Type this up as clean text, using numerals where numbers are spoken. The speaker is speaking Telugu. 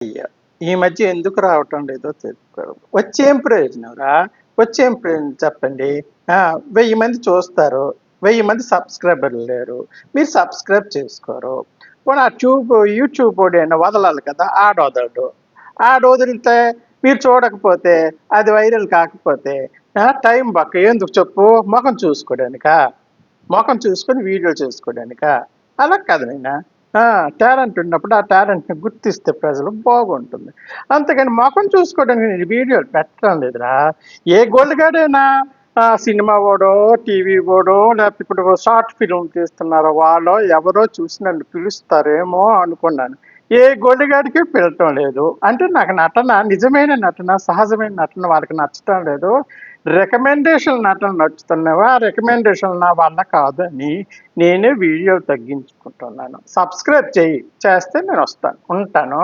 అయ్యో! ఈ మధ్య ఎందుకు రావటం లేదో వచ్చేం ప్రయోజనంరా? వచ్చేం ప్రయోజనం చెప్పండి? ఆ! 1000 మంది చూస్తారు. 1000 మంది సబ్‌స్క్రైబర్లు లేరు. మీరు సబ్‌స్క్రైబ్ చేసుకోరు. పోనీ ఆ యూట్యూబోడైనా వదలాలి కదా! ఆడొదలడు. ఆడొదిలితే మీరు చూడకపోతే, అది వైరల్ కాకపోతే టైం బక్క ఎందుకు చెప్పు? మొఖం చూసుకోడానికా? మొఖం చూసుకొని వీడియో చేసుకోడానికా? అలా కాదు నాయనా. ఆ! టాలెంట్ ఉన్నప్పుడు ఆ టాలెంట్‌ని గుర్తిస్తే ప్రజలు బాగుంటుంది. అంతేగాని మొఖం చూసుకోవడానికి నేను వీడియోలు పెట్టడం లేదురా. ఏ గొల్లిగాడైనా సినిమా వోడో, టీవీ వోడో లేకపోతే ఇప్పుడు షార్ట్ ఫిల్మ్ తీస్తున్నారో వాళ్ళో ఎవరో చూసి నన్ను పిలుస్తారేమో అనుకున్నాను. ఏ గొల్లిగాడికి పిలటం లేదు. అంటే నాకు నటన నిజమైన నటన, సహజమైన నటన వాళ్ళకి నచ్చటం లేదు. రికమెండేషన్ నటన నచ్చుతున్నవా? ఆ రికమెండేషన్ నా వల్ల కాదని నేనే వీడియోలు తగ్గించుకుంటున్నాను. సబ్స్క్రైబ్ చెయ్యి. చేస్తే నేనొస్తాను. ఉంటాను.